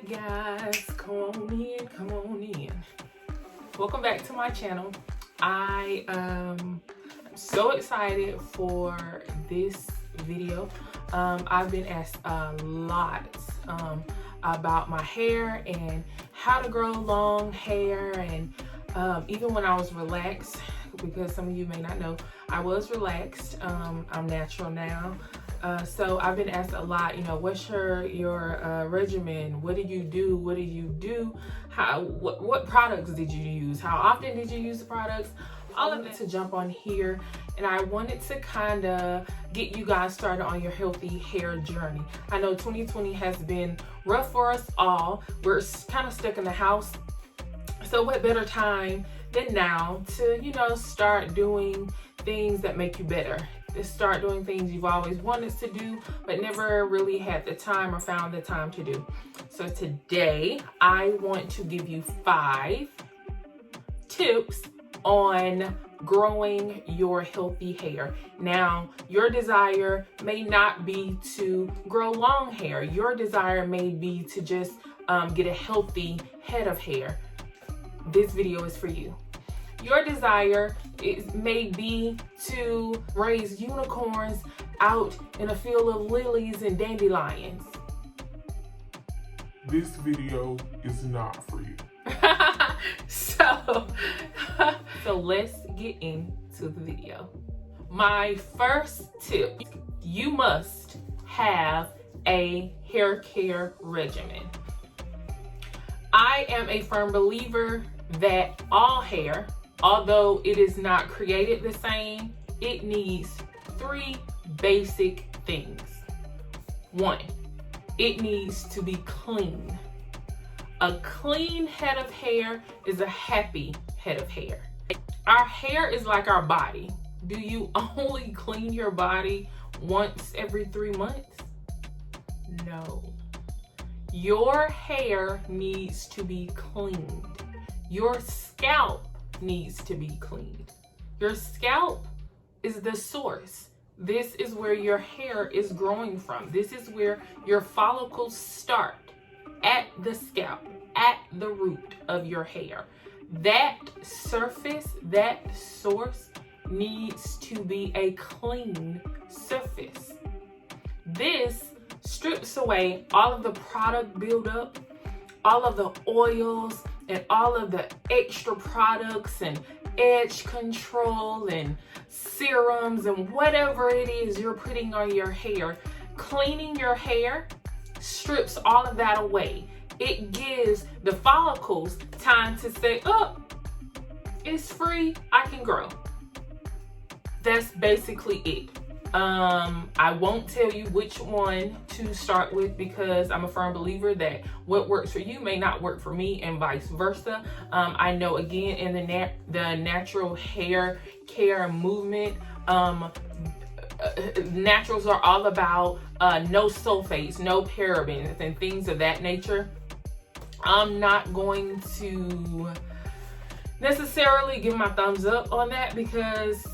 guys, come on in. Welcome back to my channel. I am so excited for this video. I've been asked a lot about my hair and how to grow long hair, and even when I was relaxed, because some of you may not know, I was relaxed. I'm natural now. So I've been asked a lot, what's your regimen? What did you do? What did you do? What products did you use? How often did you use the products? All of it to jump on here, and I wanted to kind of get you guys started on your healthy hair journey. I know 2020 has been rough for us all. We're kind of stuck in the house. So what better time than now to, start doing things that make you better. To start doing things you've always wanted to do, but never really had the time or found the time to do. So today, I want to give you 5 tips on growing your healthy hair. Now, your desire may not be to grow long hair. Your desire may be to just get a healthy head of hair. This video is for you. Your desire may be to raise unicorns out in a field of lilies and dandelions. This video is not for you. So let's get into the video. My first tip, you must have a hair care regimen. I am a firm believer that all hair, although it is not created the same, it needs 3 basic things. 1, it needs to be clean. A clean head of hair is a happy head of hair. Our hair is like our body. Do you only clean your body once every 3 months? No. Your hair needs to be cleaned. Your scalp needs to be cleaned. Your scalp is the source. This is where your hair is growing from. This is where your follicles start, at the scalp, at the root of your hair. That surface, that source needs to be a clean surface. This strips away all of the product buildup, all of the oils, and all of the extra products and edge control and serums and whatever it is you're putting on your hair. Cleaning your hair strips all of that away. It gives the follicles time to say, oh, it's free, I can grow. That's basically it. I won't tell you which one to start with, because I'm a firm believer that what works for you may not work for me, and vice versa. I know, again, in the natural hair care movement, naturals are all about no sulfates, no parabens, and things of that nature. I'm not going to necessarily give my thumbs up on that, because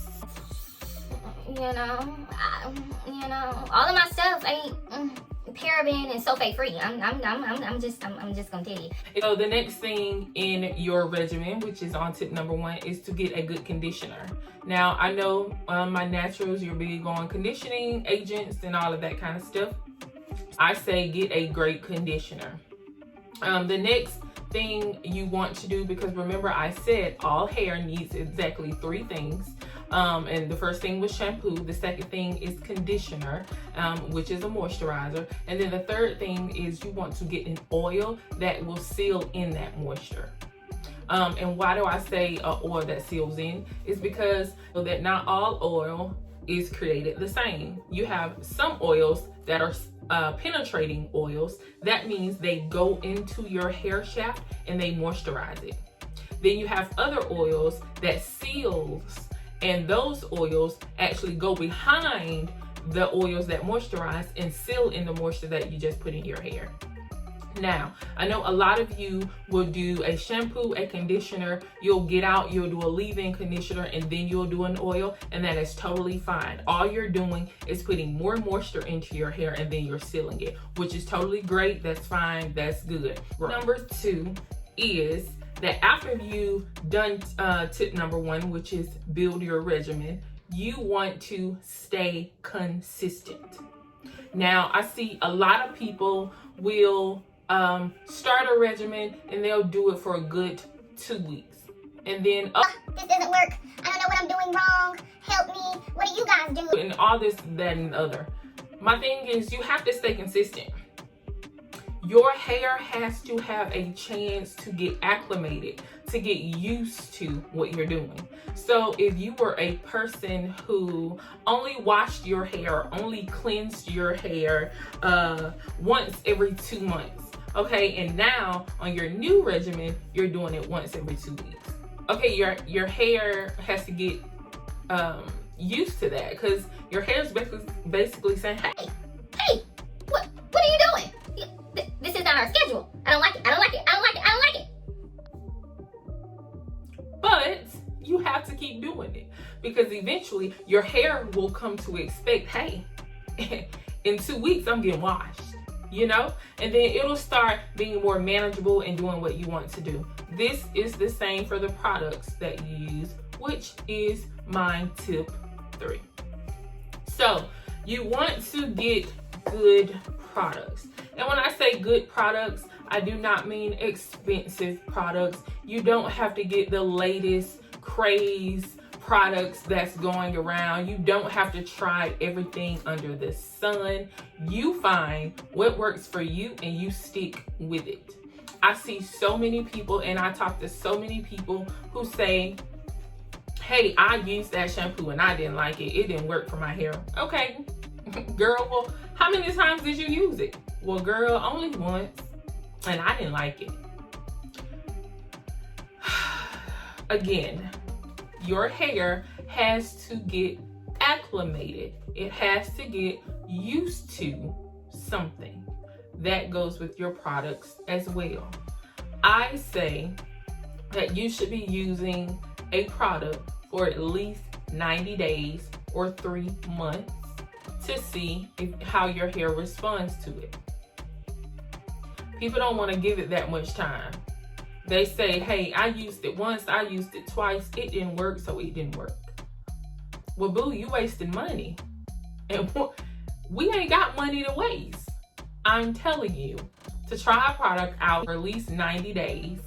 all of my stuff ain't paraben and sulfate free. I'm just gonna tell you. So the next thing in your regimen, which is on tip number 1, is to get a good conditioner. Now, I know my naturals, you're big on conditioning agents and all of that kind of stuff. I say get a great conditioner. The next thing you want to do, because remember I said all hair needs exactly 3 things. And the first thing was shampoo. The second thing is conditioner, which is a moisturizer. And then the third thing is you want to get an oil that will seal in that moisture. And why do I say oil that seals in? Is because that not all oil is created the same. You have some oils that are penetrating oils. That means they go into your hair shaft and they moisturize it. Then you have other oils that seals, and those oils actually go behind the oils that moisturize and seal in the moisture that you just put in your hair. Now, I know a lot of you will do a shampoo, a conditioner, you'll get out, you'll do a leave-in conditioner, and then you'll do an oil, and that is totally fine. All you're doing is putting more moisture into your hair and then you're sealing it, which is totally great. That's fine. That's good. Number 2 is that after you've done tip number 1, which is build your regimen, you want to stay consistent. Now, I see a lot of people will start a regimen and they'll do it for a good 2 weeks. And then, this doesn't work. I don't know what I'm doing wrong. Help me. What do you guys do? And all this, that, and the other. My thing is, you have to stay consistent. Your hair has to have a chance to get acclimated, to get used to what you're doing. So if you were a person who only washed your hair, only cleansed your hair once every 2 months, okay, and now on your new regimen, you're doing it once every 2 weeks. Okay, your hair has to get used to that, because your hair is basically saying, Hey, what are you doing? This is not our schedule. I don't like it. I don't like it. I don't like it. I don't like it. But you have to keep doing it, because eventually your hair will come to expect, hey, in 2 weeks I'm getting washed, you know? And then it'll start being more manageable and doing what you want to do. This is the same for the products that you use, which is my tip 3. So you want to get good products. And when I say good products, I do not mean expensive products. You don't have to get the latest craze products that's going around. You don't have to try everything under the sun. You find what works for you and you stick with it. I see so many people, and I talk to so many people who say, hey, I used that shampoo and I didn't like it. It didn't work for my hair. Okay, girl, well, how many times did you use it? Well, girl, only once, and I didn't like it. Again, your hair has to get acclimated. It has to get used to something. That goes with your products as well. I say that you should be using a product for at least 90 days or 3 months to see how your hair responds to it. People don't want to give it that much time. They say, hey, I used it once, I used it twice, it didn't work, so it didn't work. Well, boo, you wasted money. And we ain't got money to waste. I'm telling you to try a product out for at least 90 days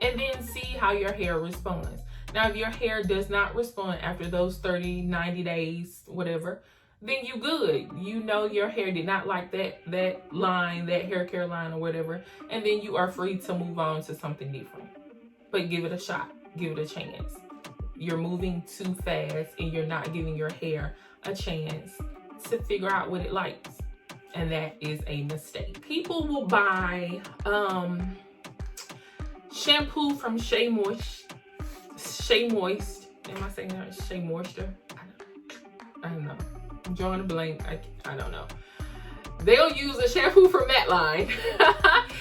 and then see how your hair responds. Now, if your hair does not respond after those 30, 90 days, whatever, then you good. You know your hair did not like that line, that hair care line or whatever, and then you are free to move on to something different. But give it a shot. Give it a chance. You're moving too fast and you're not giving your hair a chance to figure out what it likes. And that is a mistake. People will buy shampoo from Shea Moist. Am I saying that? Shea Moisture? I don't know. I'm drawing a blank. I don't know. They'll use a shampoo from that line.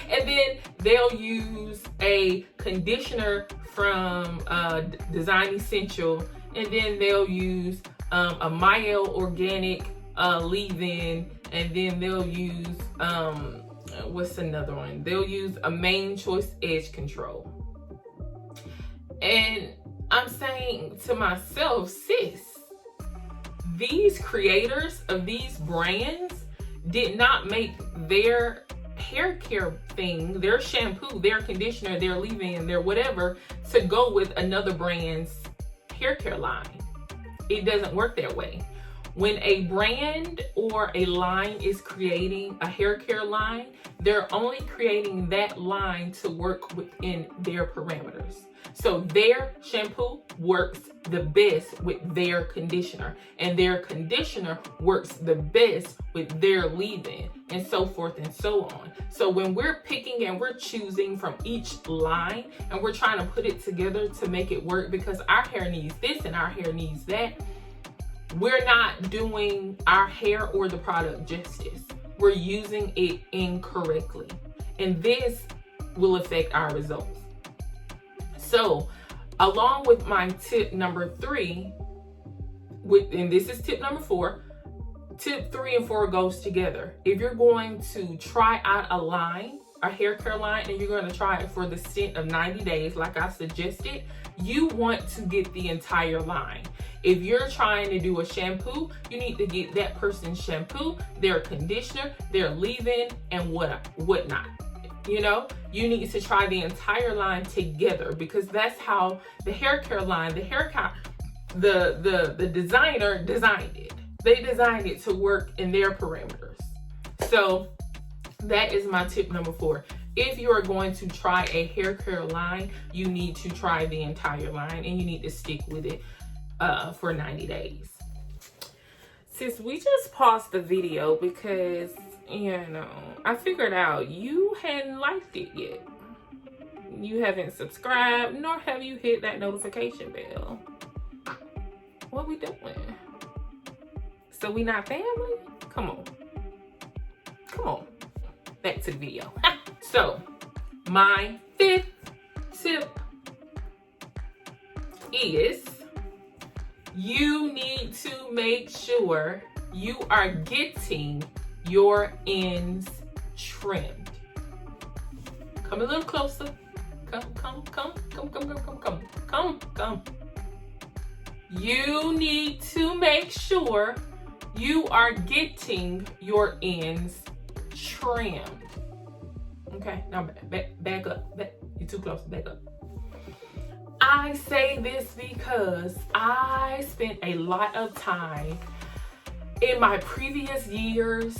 And then they'll use a conditioner from Design Essential. And then they'll use a Mielle Organic leave-in. And then they'll use, what's another one? They'll use a Main Choice Edge Control. And I'm saying to myself, sis, these creators of these brands did not make their hair care thing, their shampoo, their conditioner, their leave-in, their whatever, to go with another brand's hair care line. It doesn't work that way. When a brand or a line is creating a hair care line, they're only creating that line to work within their parameters. So their shampoo works the best with their conditioner, and their conditioner works the best with their leave-in, and so forth and so on. So when we're picking and we're choosing from each line and we're trying to put it together to make it work because our hair needs this and our hair needs that, we're not doing our hair or the product justice. we're using it incorrectly. And this will affect our results. So, along with my tip number 3, and this is tip number 4, tip 3 and 4 goes together. If you're going to try out a hair care line, and you're going to try it for the stint of 90 days, like I suggested, you want to get the entire line. If you're trying to do a shampoo, you need to get that person's shampoo, their conditioner, their leave-in, and whatnot. You know, you need to try the entire line together, because that's how the hair care line, the designer designed it. They designed it to work in their parameters. So that is my tip number 4. If you are going to try a hair care line, you need to try the entire line, and you need to stick with it for 90 days. Since we just paused the video because, you know, I figured out you hadn't liked it yet. You haven't subscribed, nor have you hit that notification bell. What we doing? So we not family? Come on. Come on. Back to the video. So, my 5th tip is you need to make sure you are getting your ends trimmed. Come a little closer. Come. You need to make sure you are getting your ends trimmed. Okay, now back up. You're too close. Back up. I say this because I spent a lot of time in my previous years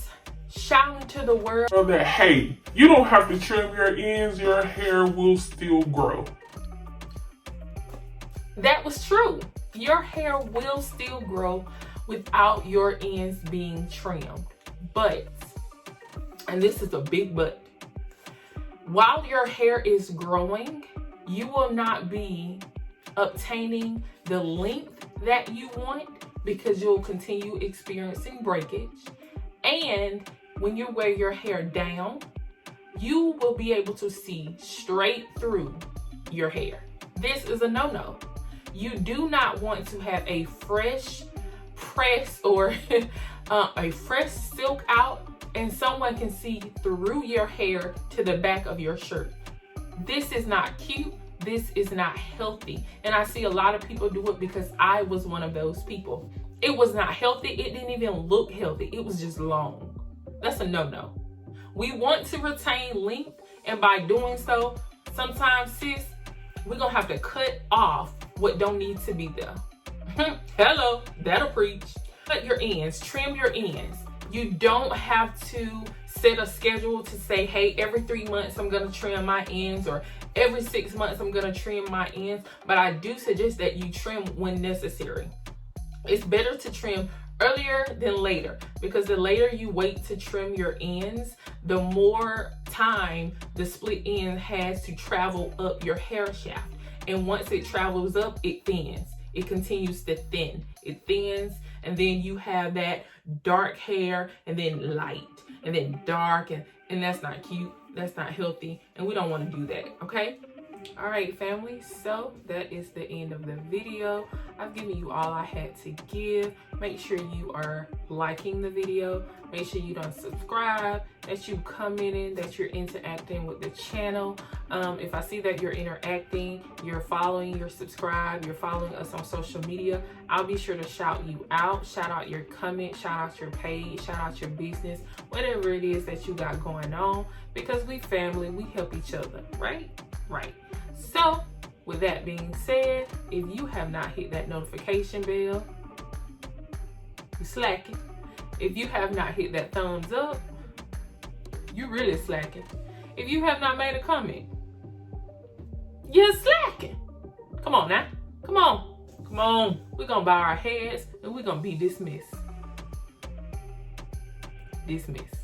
shouting to the world that, hey, you don't have to trim your ends, your hair will still grow. That was true. Your hair will still grow without your ends being trimmed. But, and this is a big but, while your hair is growing, you will not be obtaining the length that you want, because you'll continue experiencing breakage. And when you wear your hair down, you will be able to see straight through your hair. This is a no-no. You do not want to have a fresh press or a fresh silk out, and someone can see through your hair to the back of your shirt. This is not cute. This is not healthy. And I see a lot of people do it because I was one of those people. It was not healthy. It didn't even look healthy. It was just long. That's a no-no. We want to retain length, and by doing so, sometimes, sis, we're gonna have to cut off what don't need to be there. Hello, that'll preach. Cut your ends, trim your ends. You don't have to set a schedule to say, hey, every 3 months I'm gonna trim my ends, or every 6 months I'm gonna trim my ends. But I do suggest that you trim when necessary. It's better to trim earlier than later, because the later you wait to trim your ends, the more time the split end has to travel up your hair shaft. And once it travels up, it thins. It continues to thin. It thins, and then you have that dark hair, and then light, and then dark, and that's not cute. That's not healthy, and we don't want to do that, okay? All right, family, so that is the end of the video. I've given you all I had to give. Make sure you are liking the video. Make sure you don't subscribe, that you commenting, that you're interacting with the channel. If I see that you're interacting, you're following, you're subscribed, you're following us on social media, I'll be sure to shout you out, shout out your comment, shout out your page, shout out your business, whatever it is that you got going on, because we family, we help each other, right? Right. So, with that being said, if you have not hit that notification bell, you slacking. If you have not hit that thumbs up, you really slacking. If you have not made a comment, you're slacking. Come on now. Come on. Come on. We're going to bow our heads and we're going to be dismissed. Dismissed.